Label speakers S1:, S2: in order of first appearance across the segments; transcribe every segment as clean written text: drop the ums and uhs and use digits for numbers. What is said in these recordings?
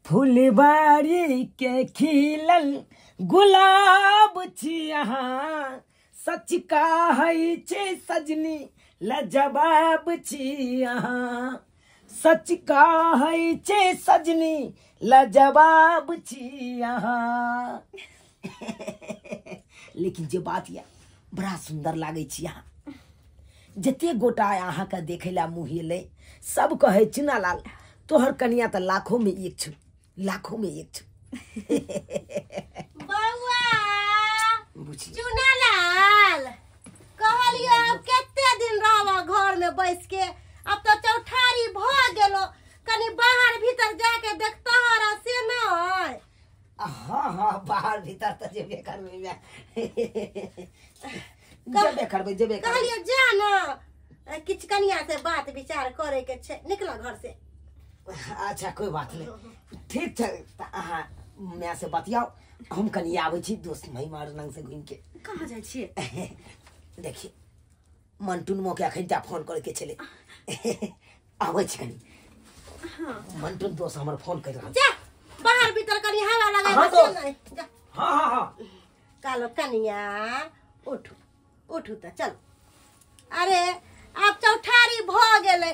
S1: फुलबाड़ी के खिलल गुलाब छी अहाँ, सच कहै छै सजनी लजवाब छी अहाँ, सच कहै छै सजनी लजवाब छी अहाँ। लेकिन जे बात या बड़ा सुंदर लागे छी अहाँ। जते गोटा अहाँ के देखे ला मुँहेले सब कहे चुना लाल तोहर कनिया तो लाखों में एक छु, लाखों में एक छु।
S2: बउआ चुना लाल कहलियो अब केते दिन रहबा घर में बैस के, अब तो चौठारी भ गेलो, कनी बाहर भीतर जाके देखता हरा से न।
S1: हाँ हाँ बाहर भीतर तो जेबे करबे जेबे करबे जेबे करबे।
S2: कहलियो जा न किछ कनिया से बात विचार करे के छे, निकला घर से।
S1: अच्छा कोई बात नहीं, ठीक है अहाँ मैं से बतियाओ, हम कनी आवे छी दोस्त मई मार नंग से घूम के।
S2: कहां जाय छिए?
S1: देखिए मंटून मो के अखन फोन करे के चले आवे छी कनी। हां मंटून दोस्त हमर फोन कर रहा।
S2: जा बाहर भीतर कनी हवा लगाए
S1: हाँ
S2: बस नहीं जा।
S1: हां हां हां
S2: कालो कनिया उठू उठू त चल। अरे अब चौठारी भ गेले,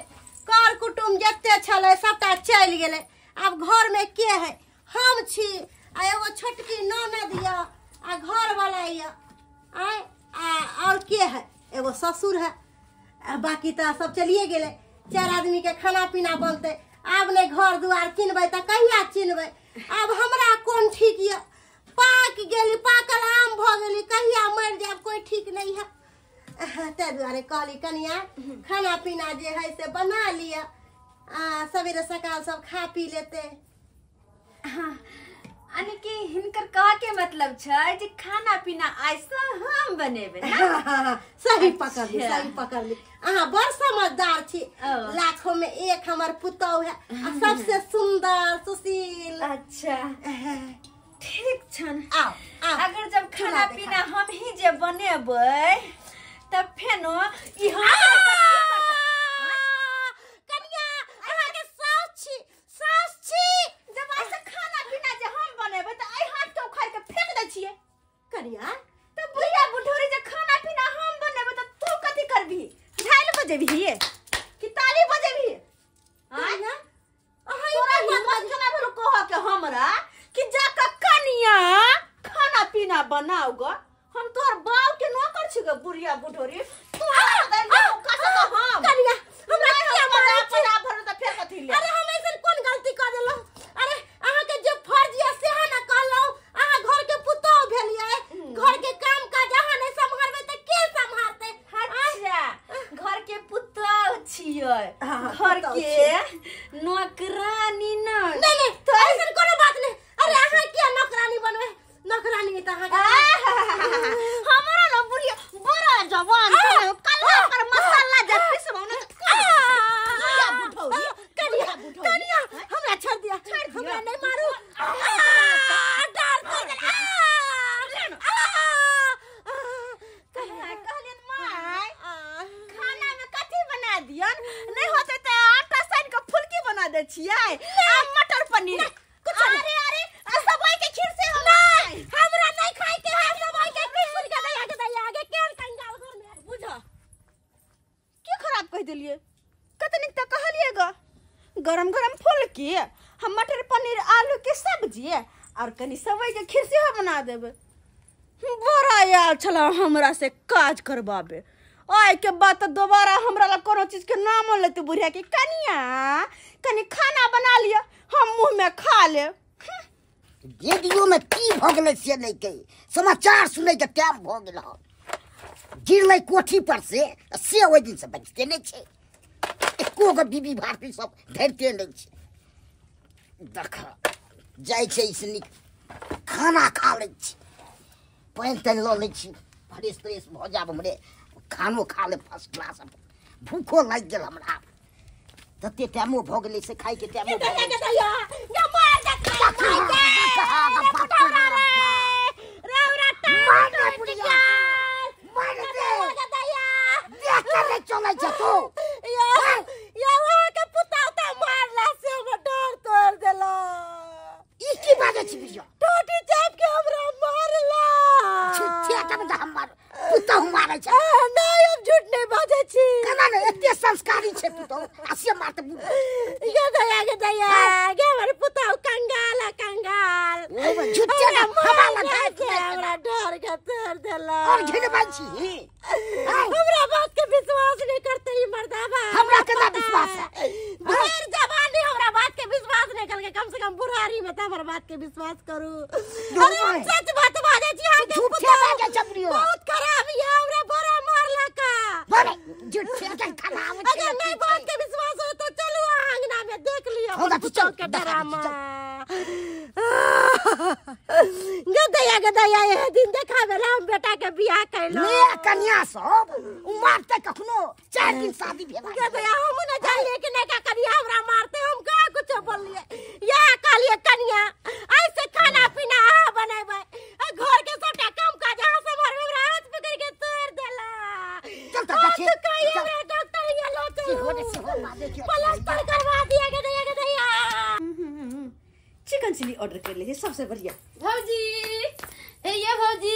S2: कर कुटुम जत्ते छले सबटा चल गेले, अब घर में के है? हम छी आ एगो छोटकी ननद या आ घर वाला या और के है? एगो ससुर है, बाकी तो सब चलिए गेले। 4 आदमी के खाना पीना बनते, अब ने घर दुआर चिन्हबे त कहिया चिन्हबे? अब हमरा कोन ठीक या? पाक गेली, पाकल आम भ गेली, कहिया मर जाब कोई ठीक नहीं है। ते दुआरे कहली कनिया खाना पीना जे है से बना लिया, सवेरे सकाल सब खा पी लेते।
S3: हाँ, अने के हिनकर कहा के मतलब छै जे खाना पीना ऐसा हम बनेबे ना।
S2: सही पकड़ ली, सही पकड़ ली। बड़ समझदार छी। लाखों में एक हमर पुतौ है, सबसे सुंदर सुशील।
S3: अच्छा ठीक छन।
S2: आओ
S3: अगर जब खाना पीना हम ही जे बनेबै तब फेनो ई
S2: कनिया अहाँ के साउस छी।
S3: जब ऐसा खाना पीना जे हम बनेबै त आई हाथ के उखाड़ के फेंक दै छिए।
S2: कनिया
S3: त बुढ़िया बुढ़ोरी जे खाना पीना हम बनेबै त तू कथि करबी? झाइल बजेबी कि ताली बजेबी?
S2: कनिया
S3: तोरा हिम्मत केना भेलो कह के हमरा कि जा के कनिया खाना पीना बनाऊ ग? हम तोर बाप के नौकर छी ग बुढ़िया बुढ़ोरी। तू दे लो कस तो हम
S2: कनिया हमरा क्या मारे छी?
S3: भर त फेर कथि ले?
S2: अरे हम ऐसन कोन गलती कर देलो? अरे अहाँ के जो फर्ज या से ना कहलो, अहाँ घर के पुतौ भेलिए, घर के काम काज अहाँ नहीं संभालबे त के संभालते?
S3: अच्छा घर के पुतौ छियै, घर के नौकरानी नहीं।
S2: नहीं तो ऐसन कोनो बात नहीं। अरे अहाँ क्या नौकरानी बनबे? नौकरानी त अहाँ
S3: हमरा न बुढ़िया बड़ा जवान छै, कल्ला पर मसाला जे पिसबौ न बुढ़िया बुढ़ौरी।
S2: कनिया हमरा छोड़ दिया, हमरा नहीं मारू। डर कर
S3: कहलिन माय खाना में कथि बना दियन? नहीं होते त आटा सान के फुलकी बना दे छियै आ मटर पनीर। अरे अरे सबई के खीर से नहीं,
S2: हमरा नहीं खाए के है। सबई के खीर के दैया आगे केन कंगाल घर में बुझो
S3: की खराब कह देलिए? कतनिक त कहलिए ग गरम गरम फुलकी, हम मटर पनीर आलू के सब्जी और कनी सबई के खीर से बना देबे। बड़ा आयल छला हमरा से काज करबाबे। आय के बाद दोबारा हमरा ला कोनो चीज के नाम लेते बुढ़िया के कनिया कनी खाना बना लिया, हम मुंह में खा ले।
S4: रेडियो में की भ गेलै से नहीं कही, समाचार सुनै के टाइम भ गेल। गिरलै कोठी पर से ओइ दिन से बचते नहीं छे। एको गो बीबी भारती सब धरते नहीं छे। देख जाय छे इसनी खाना खा लै छी, पानि तानि ल लै छी, फ्रेश फ्रेश भ जाब, हमरे खानो खा ले फर्स्ट क्लास। भूखो लाग गेल हमरा, तते टाइमो भ गेलै से खाइ के टाइमो भ गेलै। चलै छ तो
S2: या के पुता त मारला से डर तोड़ देला।
S4: दे छी बिया
S2: टोटी चाप के हमरा मारला
S4: छुट्टिया तब त हमर पुतौ मारै छ
S2: नहीं हम झूठ नहीं बाजे छी
S4: कना ने एते संस्कारी छै पुतौ आसे मारते
S2: ये दया के हमर पुतौ कंगाल कंगाल
S4: ओ झुट्टिया हमारा
S2: के हमरा डर के तोड़ देला
S4: और घिन बांची
S2: हमरा बात के विश्वास नहीं करते ही मर्दाबा
S4: हमरा केना विश्वास है
S2: ढेर जवानी हमरा बात के विश्वास नहीं करके कम से कम बुढ़ारी में त हमरा बात के विश्वास करू अरे हम सच बात बाजे छी आगे
S4: झूठे बाजे छपरियो
S2: बहुत खराब है हमरा बड़ा मारला का
S4: बड़े झूठे के खनाव छै
S2: अगर नहीं बात के विश्वास हो तो चलो आंगना में देख लियो
S4: होगा तो चल
S2: के डरामा गदया ये दिन देखावे राम बेटा के बियाह कैलो
S4: ले कन्या सब मारते कखनो 4 दिन शादी भेला
S2: गदया हम न जानिए कि नहीं का करिया हमरा मारते हम का कुछ बोलिए या कालिए कन्या ऐसे खाना पीना बनावे घर के सबटा काम काज हां से भर में हाथ पकड़ के तोड़ देला
S4: चल त देखे
S2: कहिए डॉक्टर ये लो
S4: से हो मारे के
S2: प्लास्टर करवा दिया गदया
S3: चिकन चिली ऑर्डर कर ले सबसे बढ़िया।
S5: भौजी ये भौजी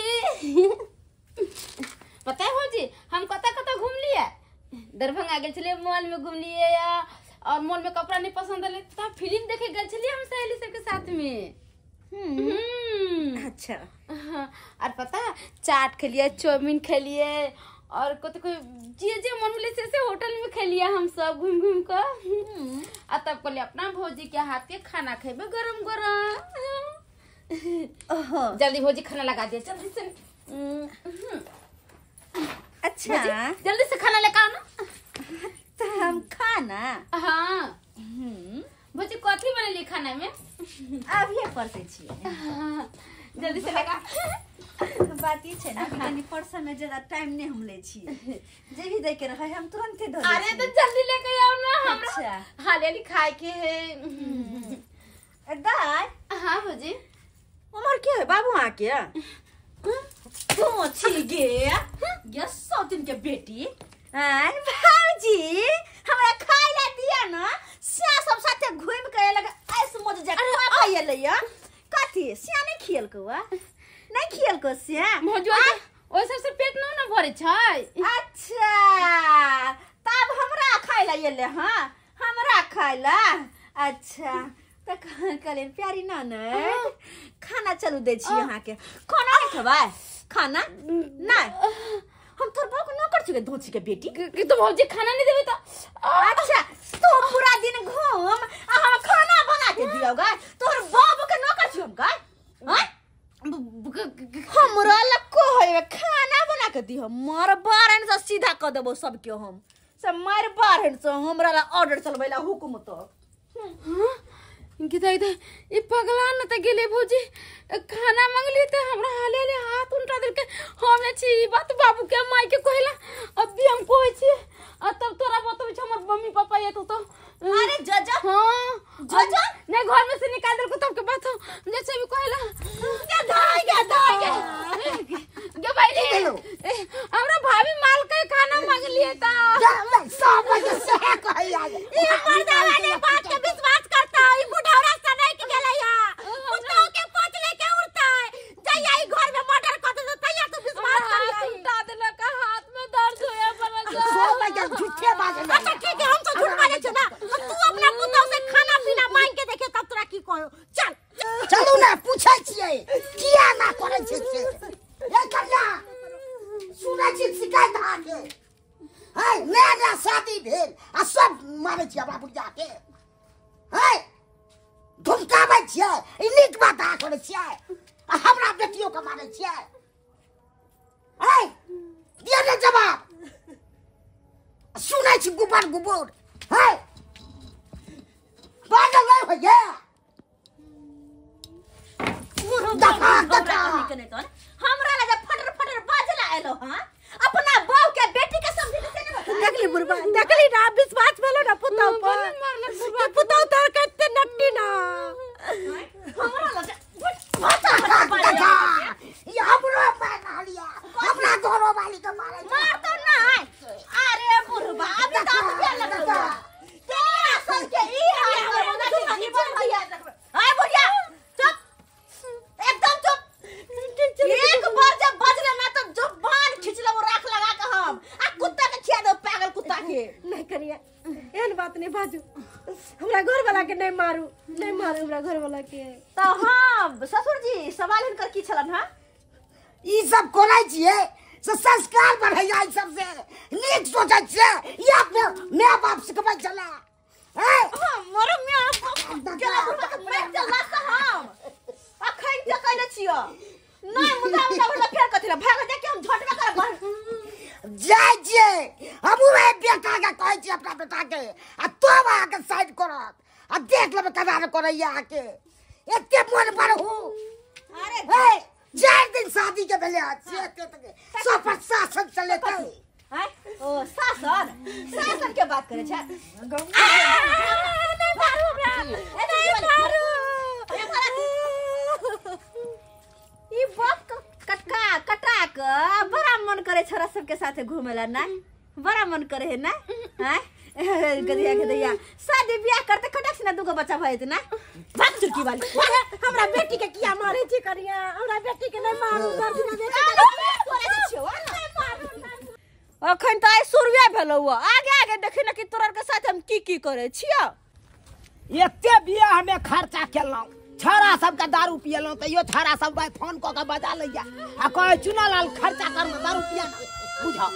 S5: पता है भौजी हम कता घूम लिए दरभंगा गेल छलिए मॉल में घूम लिए या और मॉल में कपड़ा नहीं पसंद आले त फिल्म देखे गेल छलिए हम सहेली सब के साथ में।
S3: अच्छा
S5: और पता चाट खेलिए चाउमीन खेलिए और कोई जे मन मिले से होटल में खेलिए हम सब घूम घूम कर आ तब कहले अपना भौजी के हाथ के खाना खेबे गरम गरम। जल्दी भौजी खाना लगा दिया जल्दी से।
S3: अच्छा
S5: जल्दी से खाना लेकर आओ ना।
S3: तो हम खाना
S5: हाँ भौजी कथी बनेली खाना में
S3: अभी परसे छिए
S5: जल्दी से लगा।
S3: बात ये छै ना खानी परसे में ज्यादा टाइम नहीं हम ले छिए जे भी दे के रहे हम तुरंत दे दे।
S5: अरे तो जल्दी लेके आओ ना हमरा।
S3: अच्छा
S5: हालेली खाए के है।
S3: दाई
S5: हाँ भौजी
S3: उमर क्या है बाबू आ के तू छी गे ये सौतिन के बेटी आय भाऊजी हमरा खाए ले दिया ना सिया सब साथे घूम के लगे ऐसे मजे जा खाए ले या कथी सिया नहीं खियल को नहीं खियल को सिया
S5: भौजी ओइ सबसे पेट न भरे छै।
S3: अच्छा तब हमरा खाए ले ले हां हमरा खाए ला। अच्छा त कहले प्यारी ननद खाना चलू दे छी यहां के खाना नहीं खबा खाना नहीं हम तोर बाबू न कर छिके धोची के बेटी
S5: कि तो भौजी खाना नहीं देबे तो
S3: अच्छा तो पूरा दिन घूम आ हम खाना बना के दियोगा तोर बाबू के न कर छी हम का हां हमरा लको है खाना बना के दियो मार बारन से सीधा क देबो सब के हम सब मार बारन से हमरा ला ऑर्डर चलबैला हुकुम तो
S5: इनके दे ई पगला न त गेले भौजी खाना मांगली त हमरा हाले हाथ उल्टा देल के हमने छी बात बाबू के माई के कहला अब भी हम कहै छी आ तब तोरा बतबै छ हमर मम्मी पापा ये तो
S3: अरे जजा
S5: हां
S3: जजा
S5: नहीं घर में से निकाल देल को तब के बात जैसे भी कहला के भाई हमरा भाभी माल के खाना मांग लिए त
S4: सब वजह से है कहै आ
S2: ई मर्दा वाले बात के विश्वास करता है ई बुढ़ौरा से नहीं के गेलै या कुत्तों के पोछ लेके उड़ता है जइया ई घर में मर्डर कर दे तैया तू विश्वास कर
S5: उल्टा देला का हाथ में दर्द होया पड़ा
S4: सब वजह झूठे बाजे
S2: अच्छा ठीक है हम तो झूठ बाजे छ ना तू अपना पुतौ से खाना पीना मांग के देखे तब तोरा की कहो चल
S4: चलू ना पूछै छियै किया ना करै छै से ए कन्या सुनै छी शिकायत आके है नया शादी भेल आ सब मारै छी हमरा बुढ़िया के है धुमकाबै छियै ई नीक बात आ करै छियै आ हमरा बेटियों के मारै छियै है दिया ने जवाब सुनै छी गुबर गुबर है पागल नहीं हो गया
S3: हमरा ला जब फटर फटर बाजला एलो हां अपना बहू के बेटी के समझे से
S2: देखली बुढ़वा देखली ना विश्वास भेलो ना पुतौ पर कि पुतौ तोर कते नट्टी ना
S3: हमरा ला
S4: ये हमरो मार लिया अपना घरो वाली के मारे
S3: मार तो नहीं अरे बुढ़वा अभी तो क्या लगा तेरा सब के ई हाल में जीवन भैया हाय बुढ़िया चुप
S2: कनिया एहन बात नहीं बाजू हमरा घर वाला के नहीं मारू हमरा घर वाला के।
S3: तो हाँ ससुर जी सवाल हिनकर की छलन हां
S4: ई सब कोना छिए से संस्कार बढ़ैया ई सब से नीक सोचै छिए या माय बाप से कबै चला है
S3: मोर में केला पेट चला त हम अखन जे कहले छियो नहीं मुदा मुदा फेर कथिला भाग दे के हम झटका कर
S4: जाय जे हमू ए बेटा के कहै छी अपना बेटा के आ तो बा के साइड करत आ देख लेबे कदा न करैया आके एते मन बरहु।
S3: अरे
S4: हे 4 दिन शादी के भेले आज से तक सब शासन चले त
S3: हैं ओ शासन के बात करे छ नहीं मारू ई बात कटा के बड़ा मन करे छोरा सबके साथे घूमेला ना बड़ा मन करे है ना हैं गदिया गदिया शादी ब्याह करते खटक से ना दुगो बच्चा भइत ना भाग चुकी वाली
S2: हमरा बेटी के किया मारे छी कनिया हमरा बेटी के नहीं मारू बेटी
S3: अखन तो आई सुरवे भेलो आगे आगे देखि न कि तोरर के साथ हम की करे छियो
S1: एते बियाह में खर्चा केलौं छारा सब का दारू पियलौं त यो छारा सब भाई फोन क के बजा लैया आ कहे चुना लाल खर्चा करना दारू पिया बुझा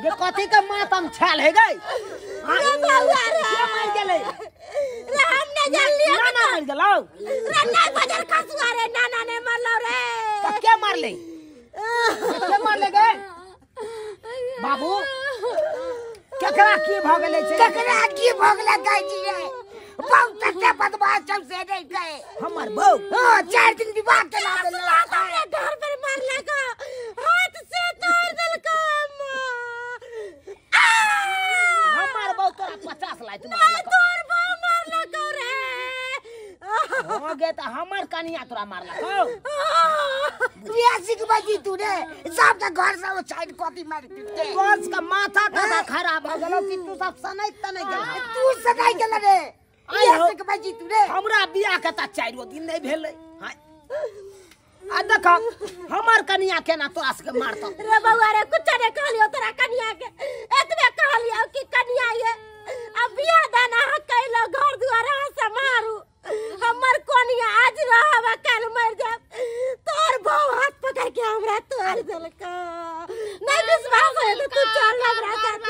S1: ये कथी के मातम छाल है गई के मार गेले
S2: रे हम न जान लिया
S1: ना मार गेलौ
S2: रे नहीं बजर कसुआ रे नाना ने मरलो रे
S1: त के मार ले गए बाबू केकरा की भ गेले छे
S4: केकरा की भोगला गई छी रे बहुत तते बदमाश सब से नहीं गए
S1: हमर बहू
S4: हां 4 दिन विवाह के ला देला
S2: घर पर मार लगा हाथ से तोड़ दिल का
S1: हमर बहू तोरा 50 लाख मार
S2: तोर बहू मार लगा रे
S1: हो गे त हमर कनिया तोरा मार लगा
S4: बियासी के बाजी तू रे सब का घर से वो साइड कॉपी मार के
S1: बस का माथा का खराब हो गेलो कि तू सब सनै त नहीं गेल
S4: तू सगाई गेल रे बियासी के बाजी तू रे
S1: हमरा बियाह के त 4 दिन नहीं भेलै हां आ देख हमर कनिया केना तोरा से मारत
S2: रे बउआ रे कुछ ने कहलियो तोरा कनिया के एतबे कहलियो कि कनिया ये अब बियाह दाना कैलो घर दुआर से मारू हमर कनिया आज रहब कल मर जाब तोर बहू हाथ पकड़ के हमरा तोड़ देलका नहीं विश्वास है तो तू चल हमरा साथ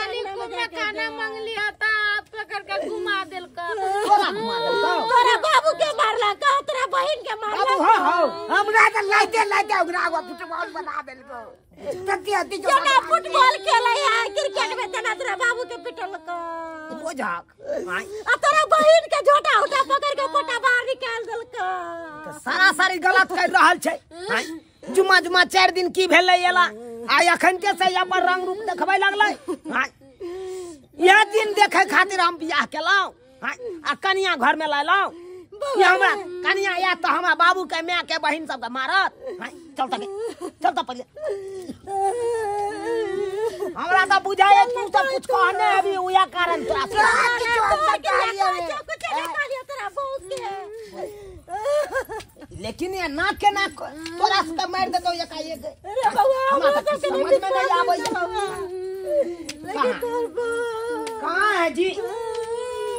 S5: खाना मांग लिया था हाथ पकड़ के घुमा देलका
S1: तोरा घुमा देलका
S2: तोरा बाबू के मारला का तोरा बहन के मारला
S1: बाबू हो
S4: हमरा त लाइटे ओकरा फुटबॉल बना देलको तते अति जो
S2: जना फुटबॉल खेलै है क्रिकेट में तना तोरा बाबू के पिटलका
S1: बोझाक हां
S2: आ तोरा बहन के झोटा उठा पकड़ के पोटा बाहर निकाल देलका
S1: सरासरी गलत कर रहल छै हां जुमा 4 दिन की भेलै एला आ अखन के से अपन रंग रूप देखबै लागलै हां यह दिन देखे खातिर हम बियाह केलौ हां आ कनिया घर में लायलौ ये हमरा कनिया या त हमरा बाबू के माय के बहिन सब के मारत हां चल त पहिले हमरा त बुझाए तू सब कुछ कहने अभी उया कारण तोरा
S2: तोरा बहुत के
S1: लेकिन ये नाक के नाक तोरा से मार देतो ये काहे के
S2: अरे बउआ
S1: हमरा त समझ में नहीं आबै
S2: लेकिन तोर
S1: कहां है जी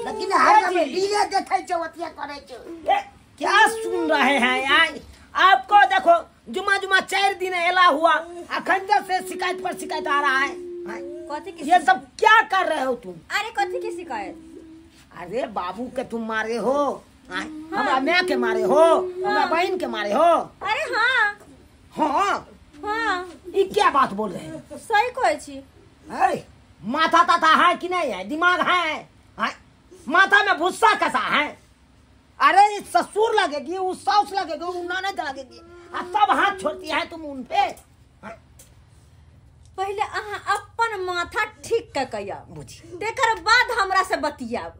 S4: लेकिन हर में लीले देखै छौ अतिया करै छौ
S1: ये क्या सुन रहे हैं यार आपको देखो जुमा 4 दिन एला हुआ अखन से शिकायत पर शिकायत आ रहा है
S3: कथी की
S1: ये सब क्या कर रहे हो तुम
S3: अरे कथी की शिकायत
S1: अरे बाबू के तुम मारे हो हमरा माँ के मारे हो हमरा बहन के मारे हो
S3: अरे हाँ
S1: हाँ
S3: हाँ
S1: ये क्या बात बोल रहे हैं
S3: सही कहै छी
S1: माथा ताता है कि नहीं है दिमाग है माथा में भूसा कैसा है अरे ससुर लगेगी वो सास लगेगी वो ननद लगेगी अब सब हाथ छोड़ती है तुम उन पे
S3: पहले अहाँ अपन माथा ठीक के कहिया
S1: बुझी
S3: तेकर बाद हमरा से बतियाब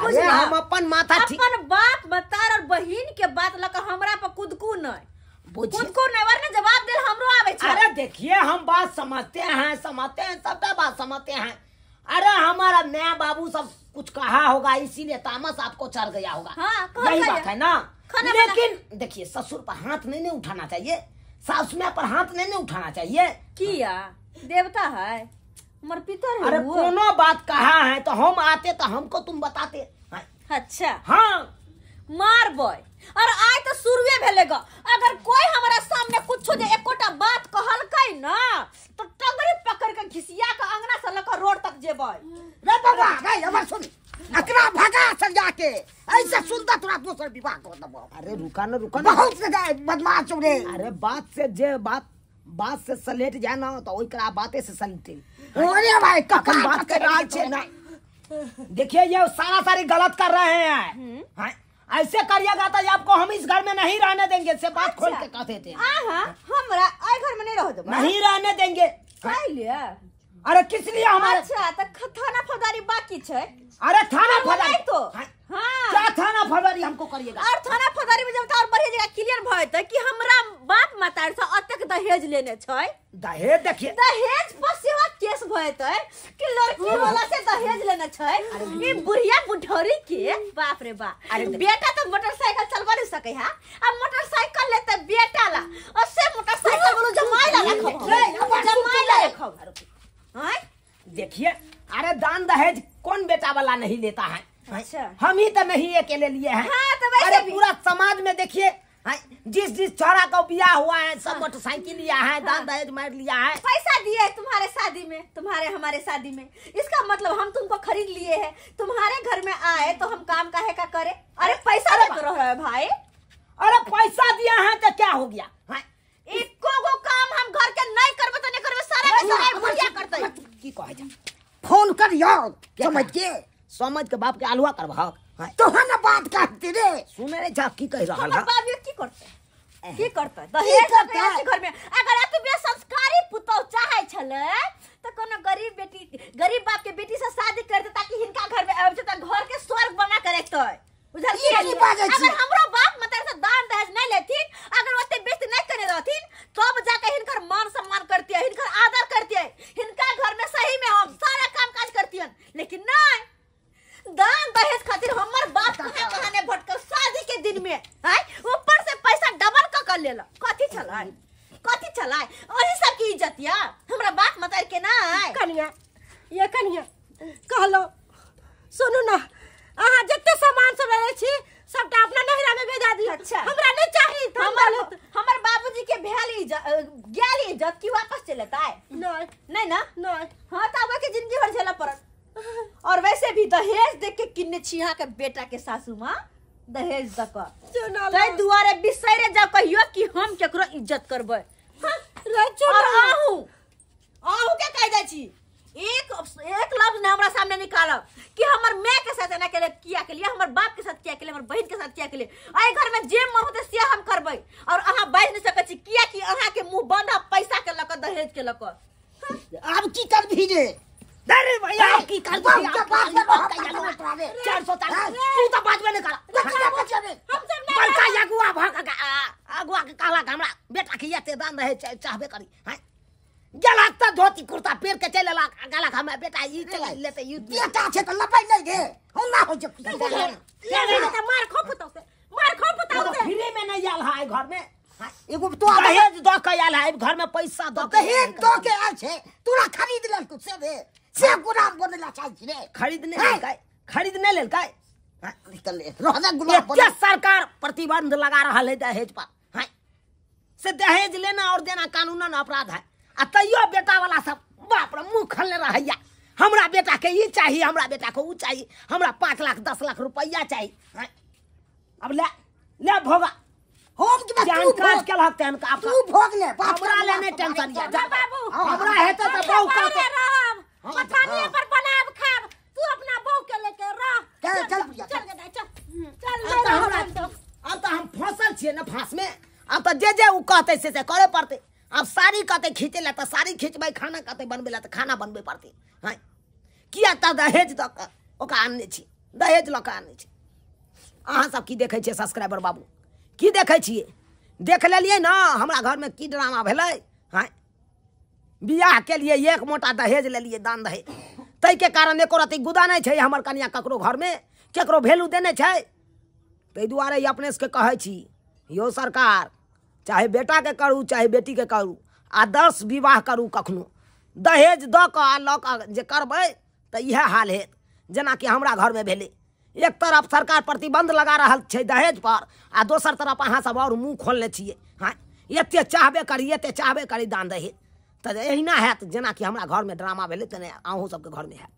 S1: अरे हम अपन माथा ठीक
S3: अपन बात बता और बहिन के बात लक हमरा पर कुदकू नहीं
S1: बुझी
S3: कुदकू नहीं वरना जवाब दे हमरो आवे छै
S1: अरे देखिए हम बात समझते हैं सबका बात समझते हैं अरे हमारा माँ बाबू सब कुछ कहा होगा इसीलिए तामस आपको चढ़ गया होगा
S3: हाँ, कौन
S1: यही
S3: गया?
S1: बात है ना
S3: खाना
S1: लेकिन देखिए ससुर पर हाथ नहीं उठाना चाहिए सास माँ पर हाथ नहीं उठाना चाहिए
S3: किया देवता है हमर पितर
S1: अरे
S3: है वो।
S1: कोनो बात कहा है तो हम आते तो हमको तुम बताते। हाँ,
S3: अच्छा
S1: हाँ
S3: मार बॉय और आय तो शुरुए भेलेगा। अगर कोई हमारा सामने कुछ जे एकोटा बात कहलकै ना तो टंगरी पकड़ के घिसिया के अंगना से लेकर रोड तक जेबै।
S4: रे बाबा भाई हमर सुन अकरा भगा चल जाके ऐसे सुनता तोरा दोसर विवाह कर देबो।
S1: अरे रुका ना
S4: बहुत ज्यादा बदमाश हो रे।
S1: अरे बात से सलेट जाए ना तो ओकरा बाते से सलेटे।
S4: ओरे भाई
S1: कखन बात कर रहा है ना। देखिए ये सारी गलत कर रहे हैं। हाँ, ऐसे करिएगा तो आपको हम इस घर में नहीं रहने देंगे। से बात खोल के कहते थे
S3: हमरा आय घर में नहीं रह देबै।
S1: नहीं रहने देंगे।
S3: काहे लिए?
S1: अरे किस लिए हमारे?
S3: अच्छा तो थाना फौजदारी बाकी छै।
S1: अरे थाना फौजदारी
S3: नहीं तो
S1: हाँ,
S3: हाँ
S1: क्या थाना फौजदारी हमको करिएगा?
S3: और थाना फौजदारी में जब और बढ़िया जगह क्लियर भ जेतै कि हमरा बाप मातार से अतेक दहेज लेने छै।
S1: दहेज देखिए
S3: दहेज पर सेवा केस भ जेतै कि लड़की वाला से दहेज लेने छै। ई बुढ़िया बुढ़ौरी के बाप रे बाप। अरे बेटा तो मोटरसाइकिल चलबा नहीं सकै है। अब मोटरसाइकिल लेते बेटा ला और से मोटरसाइकिल बोलो जमाई ला रखो जमाई ला रखो। हां
S1: देखिए अरे दान दहेज कौन बेटा वाला नहीं लेता है?
S3: अच्छा
S1: हम ही तो नहीं अकेले लिए हैं।
S3: हाँ, तो वैसे
S1: अरे
S3: भी।
S1: पूरा समाज में देखिए जिस छोरा का ब्याह हुआ है सब मोटरसाइकिल लिया है। दान दहेज मार लिया है।
S3: पैसा दिए तुम्हारे शादी में, तुम्हारे हमारे शादी में। इसका मतलब हम तुमको खरीद लिए हैं। तुम्हारे घर में आए तो हम काम काहे का करे? अरे पैसा दे तो रहा है भाई।
S1: अरे पैसा दिया है तो क्या हो गया? हाँ,
S3: एको गो काम हम घर के नहीं करबे तो नहीं करबे। सारा के सारा भैया करतै।
S1: की कहे जा
S4: फोन कर यार समझ
S1: के बाप के आलुआ करबा।
S4: तो है ना बात कहती रे।
S1: सुने रे जा की कह रहा
S3: हमर
S1: है?
S3: बाप ये की करतै दहेज
S4: करतै?
S3: के घर में। अगर एतु बे संस्कारी पुतौ चाहे छले तो कोनो गरीब बाप के बेटी से शादी कर दे ताकि हिनका घर में आबे त घर के स्वर्ग बना के रखतै। बुझल
S4: ई की बाजै छी?
S3: अगर हमरो बाप मतार से दान दहेज नहीं लेथिन, अगर ओते बेइज्जती नहीं करे रहथिन तब जाके हिनकर मान सम्मान करतियै, हिनकर आदर करतियै, हिनका घर में सही में हम सारा काम काज करतियन। लेकिन नहीं, दान दहेज खातिर हमर बाप कहां ने भटकल शादी के दिन में है। ऊपर से पैसा डबल कर लेला। कथी चलाय ओही सब की इज्जत या हमरा बाप मतार के ना है।
S2: कनिया ये कनिया कहलो सुनू ना अहाँ जत्ते सामान सब ले छी सबटा अपना नहिरा में भेजा दी।
S3: अच्छा।
S2: हमरा नहीं चाहिए
S3: हमर बाबूजी के गेल इज्जत की वापस चलेता है? नहीं ना।
S2: नहीं
S3: हाँ तो अब के जिंदगी भर झेला पड़त। और वैसे भी दहेज देख के किन्ने छिहा के बेटा के सासू माँ दहेज दक तै दुआरे बिसरे जा कहियो कि हम केकरो इज्जत करबै। और आहू के कह दै छी एक लफ्ज ने हमरा सामने निकालब कि हमर माय के साथ एना केले किया के लिए, हमर बाप के साथ किया के लिए, हमर बहिन के साथ किया के लिए। आई घर में जे मन होते से हम करबै। और अहाँ बाज नहीं सकै छी किया कि अहाँ के मुंह बंद है पैसा के लक दहेज के लक।
S4: अब की कर भी रे।
S1: अरे भैया आप की कर
S4: बाप के पास में बहुत
S1: दिया?
S4: पैसा लगा रे।
S1: 400 तू तो बात में नहीं करा।
S3: हम सब नहीं
S1: बड़का अगुआ भाग अगुआ के कहला हमरा बेटा के ये दान रहे चाहबे करी। हां गला त धोती कुर्ता पेर के चलेला गला हमरा बेटा ई चला लेते ई
S4: बेटा छे त लपै नहीं रे। हम ना हो जब
S3: मार खो पुताऊ से
S1: फ्री में नहीं आल है घर में।
S4: एगो तो
S1: दहेज दो के आल है घर में पैसा दो के
S4: दहेज तो के आ छे तोरा खरीद लेल तू से गुलाम बनेला चाहिए रे।
S1: खरीदने लेल काय
S4: निकल ले रहना गुलाम
S1: क्या सरकार प्रतिबंध लगा रहा है दहेज पर। हां से दहेज लेना और देना कानूनन अपराध है। आ तैयो बेटा वाला सब बाप रे मुंह खोलने रहैया हमरा बेटा के ई चाहिए, हमरा बेटा को ऊ चाहिए, हमरा 5 लाख 10 लाख रुपया चाहिए। अब ले भोगा
S4: हम के
S1: जान काज के लगते हैं का
S4: तू भोग ले
S1: हमरा लेने टेंशन या
S3: बाबू
S1: हमरा हेते तो बहु कहते
S3: पठानिया पर बनाब खाब तू अपना बहू के लेके रह।
S1: चल अब तो हम फसल छिए ना फांस में। अब तो जे ऊ कहते से करे पड़ते। अब साड़ी कहते खींचे ला तो साड़ी खींचबे, खाना कहते बनबे ला तो खाना बनबे पड़ते। हां किया त दहेज द ओका आनने छी, दहेज ल के आनने छी। अहाँ सब की देखे छिए सब्सक्राइबर बाबू की देखे छिए? देख लेलिए ना हमरा घर में की ड्रामा भेलै। हां बियाह के लिए एक मोटा दहेज ले लिए दान दहेज। तै के कारण एको रति गुदा नहीं छै हमर कन्या ककरो घर में केकरो वैल्यू देने छै। तै दुआरे अपने से कहै छी यो सरकार चाहे बेटा के करू चाहे बेटी के करू आदर्श विवाह करू कखनो। दहेज दऽ कऽ आ लऽ कऽ जे करबै तऽ इएह हाल हेत जेनाकि हमरा घरमे भेलै। एक तरफ सरकार प्रतिबंध लगा रहल छै दहेज पर आ दोसर तरफ अहाँ सब और मुँह खोलने छियै। हाँ एते चाहबे करी दान दहेज तऽ एहिना हैत जेनाकि हमरा घरमे ड्रामा भेलै तेना अहूँ सबके घरमे हैत।